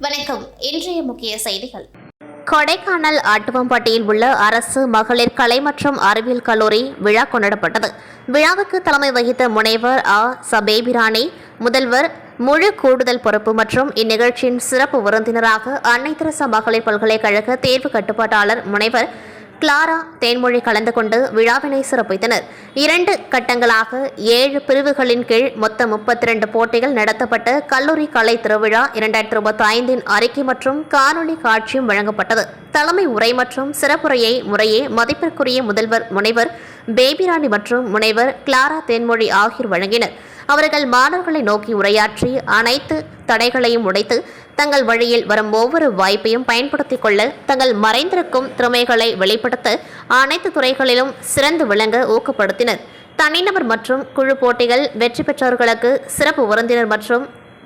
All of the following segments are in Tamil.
வணக்கம். இன்றைய முக்கிய செய்திகள். கொடைக்கானல் ஆட்டுவம்பட்டியில் உள்ள அரசு மகளிர் கலை மற்றும் அறிவியல் கல்லூரி விழா கொண்டாடப்பட்டது. விழாவுக்கு தலைமை வகித்த முனைவர் பேபிராணி, முதல்வர் முழு கூடுதல் பொறுப்பு மற்றும் இந்நிகழ்ச்சியின் சிறப்பு விருந்தினராக அன்னை தெரசா மகளிர் பல்கலைக்கழக தேர்வு கட்டுப்பாட்டாளர் முனைவர் கிளாரா தேன்மொழி கலந்து கொண்டு விழாவினை சிறப்பித்தனர். 2 கட்டங்களாக 7 பிரிவுகளின் கீழ் மொத்தம் 32 போட்டிகள் நடத்தப்பட்ட கல்லூரி கலை திருவிழா 2025 அறிக்கை மற்றும் காணொலி காட்சியும் வழங்கப்பட்டது. தலைமை உரை மற்றும் சிறப்புரையை முறையே மதிப்பிற்குரிய முதல்வர் முனைவர் பேபிராணி மற்றும் முனைவர் கிளாரா தேன்மொழி ஆகியோர் வழங்கினர். அவர்கள் மாணவர்களை நோக்கி உரையாற்றி அனைத்து தடைகளையும் உடைத்து தங்கள் வழியில் வரும் ஒவ்வொரு வாய்ப்பையும் பயன்படுத்திக் கொள்ள, தங்கள் மறைந்திருக்கும் திறமைகளை வெளிப்படுத்த அனைத்து துறைகளிலும் சிறந்து விளங்க ஊக்கப்படுத்தினர். தனிநபர் மற்றும் குழு போட்டிகள் வெற்றி பெற்றவர்களுக்கு சிறப்பு விருந்தினர் மற்றும்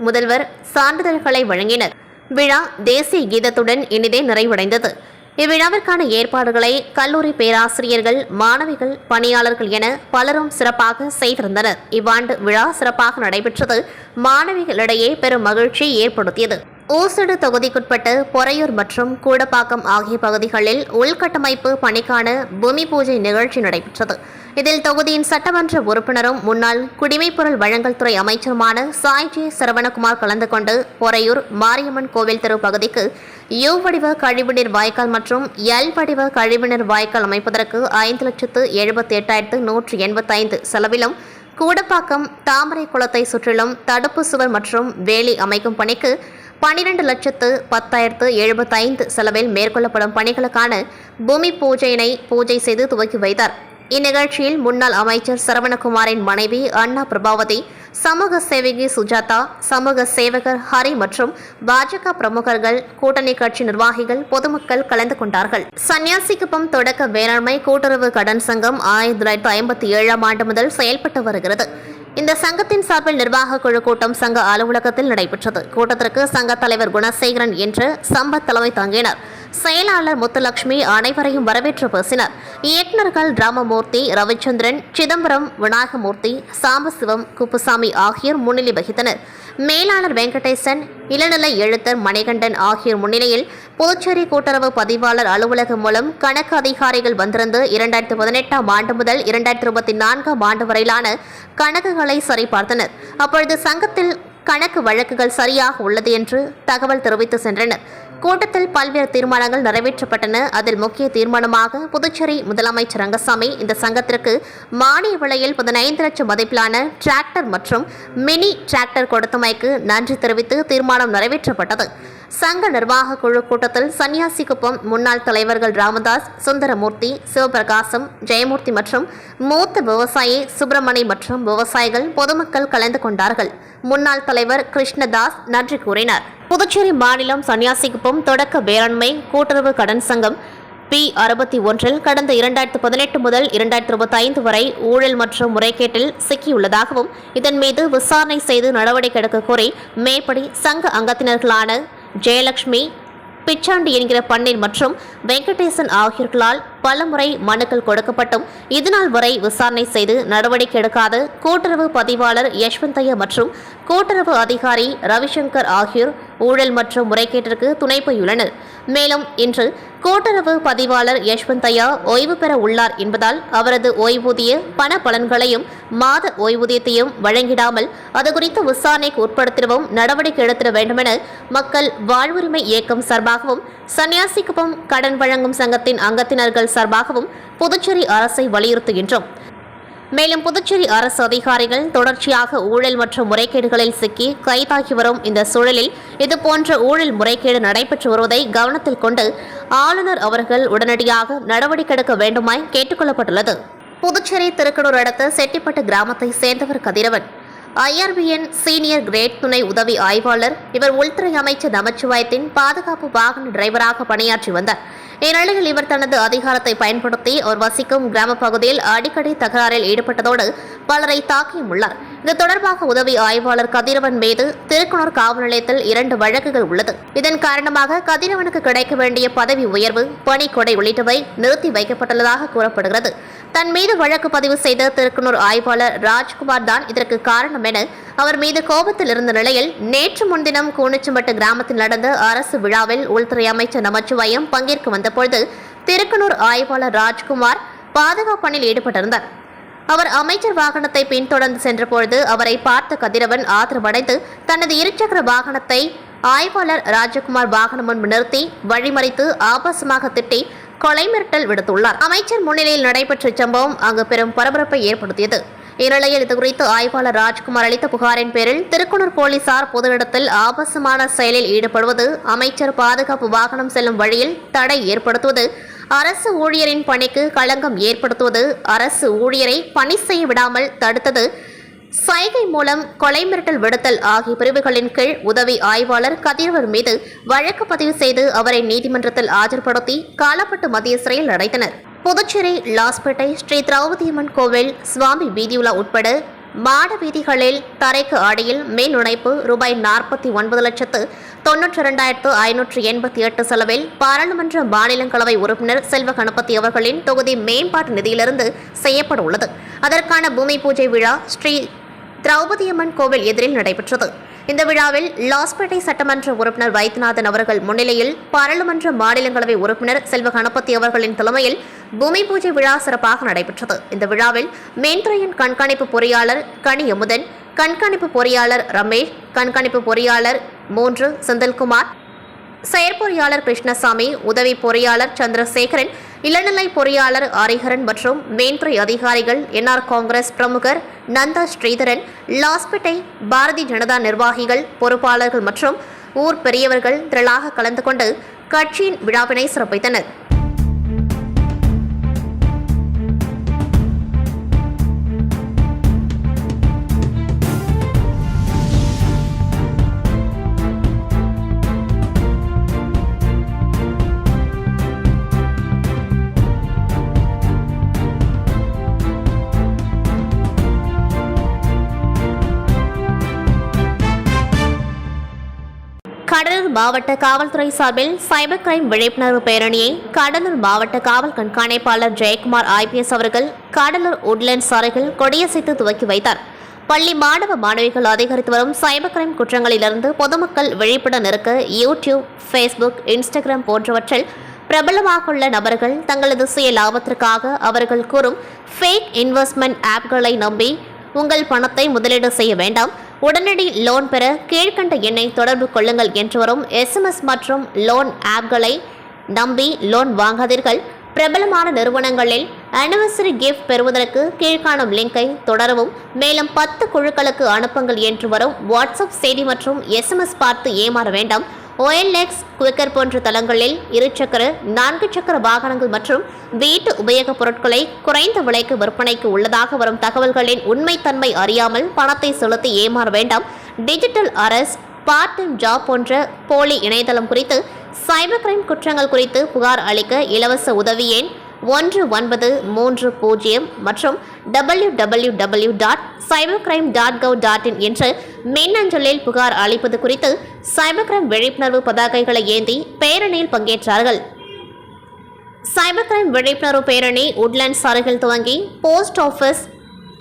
முதல்வர் சான்றிதழ்களை வழங்கினர். விழா தேசிய கீதத்துடன் இனிதே நிறைவடைந்தது. இவ்விழாவிற்கான ஏற்பாடுகளை கல்லூரி பேராசிரியர்கள், மாணவிகள், பணியாளர்கள் என பலரும் சிறப்பாக செய்திருந்தனர். இவ்வாண்டு விழா சிறப்பாக நடைபெற்றது மாணவிகளிடையே பெரும் மகிழ்ச்சியை ஏற்படுத்தியது. ஊசடு தொகுதிக்குட்பட்ட பொறையூர் மற்றும் கூடப்பாக்கம் ஆகிய பகுதிகளில் உள்கட்டமைப்பு பணிக்கான பூமி பூஜை நிகழ்ச்சி நடைபெற்றது. இதில் தொகுதியின் சட்டமன்ற உறுப்பினரும் முன்னாள் குடிமைப்பொருள் வழங்கல் துறை அமைச்சருமான சாய்ஜே சரவணகுமார் கலந்து கொண்டு பொறையூர் மாரியம்மன் கோவில் தெரு பகுதிக்கு யூ வடிவ கழிவுநீர் வாய்க்கால் மற்றும் எல் வடிவ கழிவுநீர் வாய்க்கால் அமைப்பதற்கு 5,78,185 செலவிலும், கூடப்பாக்கம் தாமரை குளத்தை சுற்றிலும் தடுப்பு சுவர் மற்றும் வேலி அமைக்கும் பணிக்கு 12,10,075 செலவில் மேற்கொள்ளப்படும் பணிகளுக்கான பூமி பூஜையினை பூஜை செய்து துவக்கி வைத்தார். இந்நிகழ்ச்சியில் முன்னாள் அமைச்சர் சரவணகுமாரின் மனைவி அண்ணா பிரபாவதி, சமூக சேவகி சுஜாதா, சமூக சேவகர் ஹரி மற்றும் பாஜக பிரமுகர்கள், கூட்டணி கட்சி நிர்வாகிகள், பொதுமக்கள் கலந்து கொண்டார்கள். சன்னியாசிக்குப்பம் தொடக்க வேளாண்மை கூட்டுறவு கடன் சங்கம் 1957ஆம் ஆண்டு முதல் செயல்பட்டு வருகிறது. இந்த சங்கத்தின் சார்பில் நிர்வாக குழு கூட்டம் சங்க அலுவலகத்தில் நடைபெற்றது. கூட்டத்திற்கு சங்க தலைவர் குணசேகரன் என்று சம்பத் தலைமை தாங்கினார். செயலாளர் முத்துலட்சுமி அனைவரையும் வரவேற்று பேசினார். இயக்குநர்கள் ராமமூர்த்தி, ரவிச்சந்திரன், சிதம்பரம், விநாயகமூர்த்தி, சாம்பசிவம், குப்புசாமி ஆகியோர் முன்னிலை வகித்தனர். மேலாளர் வெங்கடேசன், இளநிலை எழுத்தர் மணிகண்டன் ஆகியோர் முன்னிலையில் புதுச்சேரி கூட்டுறவு பதிவாளர் அலுவலகம் மூலம் கணக்கு அதிகாரிகள் வந்திருந்து 2018ஆம் ஆண்டு முதல் 2024ஆம் ஆண்டு வரையிலான கணக்குகளை சரிபார்த்தனர். அப்பொழுது சங்கத்தில் கணக்கு வழக்குகள் சரியாக உள்ளது என்று தகவல் தெரிவித்து சென்றனர். கூட்டத்தில் பல்வேறு தீர்மானங்கள் நிறைவேற்றப்பட்டன. அதில் முக்கிய தீர்மானமாக புதுச்சேரி முதலமைச்சர் ரங்கசாமி இந்த சங்கத்திற்கு மானிய விலையில் 15 லட்சம் மதிப்பிலான டிராக்டர் மற்றும் மினி டிராக்டர் கொடுத்தமைக்கு நன்றி தெரிவித்து தீர்மானம் நிறைவேற்றப்பட்டது. சங்க நிர்வாக குழு கூட்டத்தில் சன்னியாசிக்குப்பம் முன்னாள் தலைவர்கள் ராமதாஸ், சுந்தரமூர்த்தி, சிவபிரகாசம், ஜெயமூர்த்தி மற்றும் மூத்த விவசாயி சுப்பிரமணி மற்றும் விவசாயிகள், பொதுமக்கள் கலந்து கொண்டார்கள். முன்னாள் தலைவர் கிருஷ்ணதாஸ் நன்றி கூறினார். புதுச்சேரி மாநிலம் சன்னியாசிக்குப்பம் தொடக்க வேளாண்மை கூட்டுறவு கடன் சங்கம் P61 கடந்த 2018 முதல் 2025 வரை ஊழல் மற்றும் முறைகேட்டில் சிக்கியுள்ளதாகவும், இதன் மீது விசாரணை செய்து நடவடிக்கை எடுக்க கோரி மேற்படி சங்க அங்கத்தினர்களான ஜெயலட்சுமி, பிச்சாண்டி என்கிற பன்னீர் மற்றும் வெங்கடேசன் ஆகியோர்களால் பலமுறை மனுக்கள் கொடுக்கப்பட்டும் இதனால் வரை விசாரணை செய்து நடவடிக்கை எடுக்காத கூட்டுறவு பதிவாளர் யஷ்வந்தையா மற்றும் கூட்டுறவு அதிகாரி ரவிசங்கர் ஆகியோர் ஊழல் மற்றும் முறைகேட்டிற்கு துணை போயுள்ளனர். மேலும் இன்று கூட்டுறவு பதிவாளர் யஷ்வந்தையா ஓய்வு பெற உள்ளார் என்பதால் அவரது ஓய்வூதிய பண பலன்களையும் மாத ஓய்வூதியத்தையும் வழங்கிடாமல் அது குறித்து விசாரணைக்கு உட்படுத்திடவும் நடவடிக்கை எடுத்திட வேண்டுமென மக்கள் வாழ்வுரிமை இயக்கம் சார்பாகவும் சன்னியாசிக்குப்பம் கடன் வழங்கும் சங்கத்தின் அங்கத்தினர்கள் சார்பாகவும் புதுச்சேரி அரசை வலியுறுத்துகின்றோம். மேலும் புதுச்சேரி அரசு அதிகாரிகள் தொடர்ச்சியாக ஊழல் மற்றும் முறைகேடுகளில் சிக்கி கைதாகி வரும் இந்த சூழலில் இதுபோன்ற ஊழல் முறைகேடு நடைபெற்று வருவதை கவனத்தில் கொண்டு ஆளுநர் அவர்கள் உடனடியாக நடவடிக்கை எடுக்க வேண்டுமாய் கேட்டுக் கொள்ளப்பட்டுள்ளது. புதுச்சேரி திருக்கனூர் அடுத்த செட்டிப்பட்டு கிராமத்தை சேர்ந்தவர் கதிரவன். IRBN சீனியர் கிரேட் துணை உதவி ஆய்வாளர். இவர் உள்துறை அமைச்சர் நமச்சிவாயத்தின் பாதுகாப்பு வாகன டிரைவராக பணியாற்றி வந்தார். இந்நிலையில் இவர் தனது அதிகாரத்தை பயன்படுத்தி அவர் வசிக்கும் கிராம பகுதியில் அடிக்கடி தகராறில் ஈடுபட்டதோடு பலரை தாக்கியும் உள்ளார். இது தொடர்பாக உதவி ஆய்வாளர் கதிரவன் மீது திருக்கனூர் காவல் நிலையத்தில் 2 வழக்குகள் உள்ளது. இதன் காரணமாக கதிரவனுக்கு கிடைக்க வேண்டிய பதவி உயர்வு, பணிக்கொடை உள்ளிட்டவை நிறுத்தி வைக்கப்பட்டுள்ளதாக கூறப்படுகிறது. தன் மீது வழக்கு பதிவு செய்த திருக்கனூர் ஆய்வாளர் ராஜ்குமார் தான் இதற்கு காரணம் என அவர் மீது கோபத்தில் இருந்த நிலையில் நேற்று முன்தினம் கூனிச்சம்பட்டு கிராமத்தில் நடந்த அரசு விழாவில் உள்துறை அமைச்சர் நமச்சிவாயம் பங்கேற்க வந்தபொழுது திருக்கனூர் ஆய்வாளர் ராஜ்குமார் பாதுகாப்பு பணியில் ஈடுபட்டிருந்தார். அவர் அமைச்சர் வாகனத்தை பின்தொடர்ந்து சென்றபொழுது அவரை பார்த்த கதிரவன் ஆத்திரமடைந்து தனது இருசக்கர வாகனத்தை ஆய்வாளர் ராஜகுமார் வாகனம் முன்பு நிறுத்தி வழிமறித்து ஆபாசமாக திட்டி கொலை மிரட்டல் விடுத்துள்ளார். அமைச்சர் முன்னிலையில் நடைபெற்ற சம்பவம் அங்கு பெரும் பரபரப்பை ஏற்படுத்தியது. இந்நிலையில் இதுகுறித்து ஆய்வாளர் ராஜ்குமார் அளித்த புகாரின் பேரில் திருக்குனூர் போலீசார் பொது இடத்தில் ஆபாசமான செயலில் ஈடுபடுவது, அமைச்சர் பாதுகாப்பு வாகனம் செல்லும் வழியில் தடை ஏற்படுத்துவது, அரசு ஊழியரின் பணிக்கு களங்கம் ஏற்படுத்துவது, அரசு ஊழியரை பணி செய்ய விடாமல் தடுத்தது, சைகை மூலம் கொலை மிரட்டல் விடுத்தல் ஆகிய பிரிவுகளின் கீழ் உதவி ஆய்வாளர் கதிரவர் மீது வழக்கு பதிவு செய்து அவரை நீதிமன்றத்தில் ஆஜர்படுத்தி காலப்பட்டு மத்திய சிறையில் அடைத்தனர். புதுச்சேரி லாஸ்பேட்டை ஸ்ரீ திரௌபதியம்மன் கோவில் சுவாமி வீதியுலா உட்பட மாட வீதிகளில் தரைக்கு அடியில் மேல் நுழைப்பு ரூபாய் 49,92,588 செலவில் பாராளுமன்ற மாநிலங்களவை உறுப்பினர் செல்வ கணபதி அவர்களின் தொகுதி மேம்பாட்டு நிதியிலிருந்து செய்யப்பட உள்ளது. அதற்கான பூமி பூஜை விழா ஸ்ரீ திரௌபதியம்மன் கோவில் எதிரில் நடைபெற்றது. இந்த விழாவில் லாஸ்பேட்டை சட்டமன்ற உறுப்பினர் வைத்தியநாதன் அவர்கள் முன்னிலையில் பாராளுமன்ற மாநிலங்களவை உறுப்பினர் செல்வ கணபதி அவர்களின் தலைமையில் பூமி பூஜை விழா சிறப்பாக நடைபெற்றது. இந்த விழாவில் மேன்துறையின் கண்காணிப்பு பொறியாளர் கனி அமுதன், கண்காணிப்பு பொறியாளர் ரமேஷ், கண்காணிப்பு பொறியாளர் 3 செந்தில்குமார், செயற்பொறியாளர் கிருஷ்ணசாமி, உதவி பொறியாளர் சந்திரசேகரன், இளநிலை பொறியாளர் ஹரிஹரன் மற்றும் மேன்துறை அதிகாரிகள், என்ஆர் காங்கிரஸ் பிரமுகர் நந்தா ஸ்ரீதரன், லாஸ்பேட்டை பாரதிய ஜனதா நிர்வாகிகள், பொறுப்பாளர்கள் மற்றும் ஊர் பெரியவர்கள் திரளாக கலந்து கொண்டு கட்சியின் விழாவினை சிறப்பித்தனர். கடலூர் மாவட்ட காவல்துறை சார்பில் சைபர் கிரைம் விழிப்புணர்வு பேரணியை கடலூர் மாவட்ட காவல் கண்காணிப்பாளர் ஜெயக்குமார் IPS அவர்கள் கடலூர் உட்லண்ட்ஸ் அருகில் கொடியசைத்து துவக்கி வைத்தார். பள்ளி மாணவ மாணவிகள் அதிகரித்து வரும் சைபர் கிரைம் குற்றங்களிலிருந்து பொதுமக்கள் விழிப்புடன் இருக்க யூடியூப், ஃபேஸ்புக், இன்ஸ்டாகிராம் போன்றவற்றில் பிரபலமாக உள்ள நபர்கள் தங்களது சுய லாபத்திற்காக அவர்கள் கூறும் ஃபேக் இன்வெஸ்ட்மெண்ட் ஆப்களை நம்பி உங்கள் பணத்தை முதலீடு செய்ய வேண்டாம், உடனடி லோன் பெற கீழ்கண்ட எண்ணை தொடர்பு கொள்ளுங்கள் என்று வரும் SMS மற்றும் லோன் ஆப்களை நம்பி லோன் வாங்காதீர்கள். பிரபலமான நிறுவனங்களில் அனிவர்சரி கிஃப்ட் பெறுவதற்கு கீழ்காணும் லிங்கை தொடரவும். மேலும் 10 குழுக்களுக்கு அனுப்புங்கள் என்று வரும் வாட்ஸ்அப் செய்தி மற்றும் SMS பார்த்து ஏமாற வேண்டாம். OLX, குவிக்கர் போன்ற தளங்களில் 2 சக்கர 4 சக்கர வாகனங்கள் மற்றும் வீட்டு உபயோகப் பொருட்களை குறைந்த விலைக்கு விற்பனைக்கு உள்ளதாக வரும் தகவல்களின் உண்மைத்தன்மை அறியாமல் பணத்தை செலுத்தி ஏமாற வேண்டாம். Digital arrest, part time job போன்ற போலி இணையதளம் குறித்து சைபர் கிரைம் குற்றங்கள் குறித்து புகார் அளிக்க இலவச உதவி எண் 1930 மற்றும் www.cybercrime.gov.in என்ற மின்னஞ்சலில் புகார் அளிப்பது குறித்து சைபர் கிரைம் விழிப்புணர்வு பதாகைகளை ஏந்தி பேரணியில் பங்கேற்றார்கள். சைபர் கிரைம் விழிப்புணர்வு பேரணி உட்லண்ட்ஸ் அருகில் துவங்கி post office,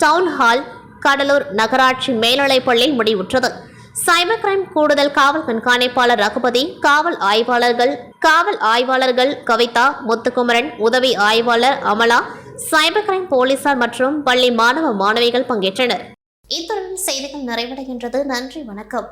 town hall, Cuddalore நகராட்சி மேல்நிலைப்பள்ளியில் முடிவுற்றது. சைபர் கிரைம் கூடுதல் காவல் கண்காணிப்பாளர் ரகுபதி, காவல் ஆய்வாளர்கள் கவிதா, முத்துக்குமரன், உதவி ஆய்வாளர் அமலா, சைபர் கிரைம் போலீசார் மற்றும் பள்ளி மாணவ மாணவிகள் பங்கேற்றனர். இத்துடன் செய்திகள் நிறைவடைகின்றது. நன்றி, வணக்கம்.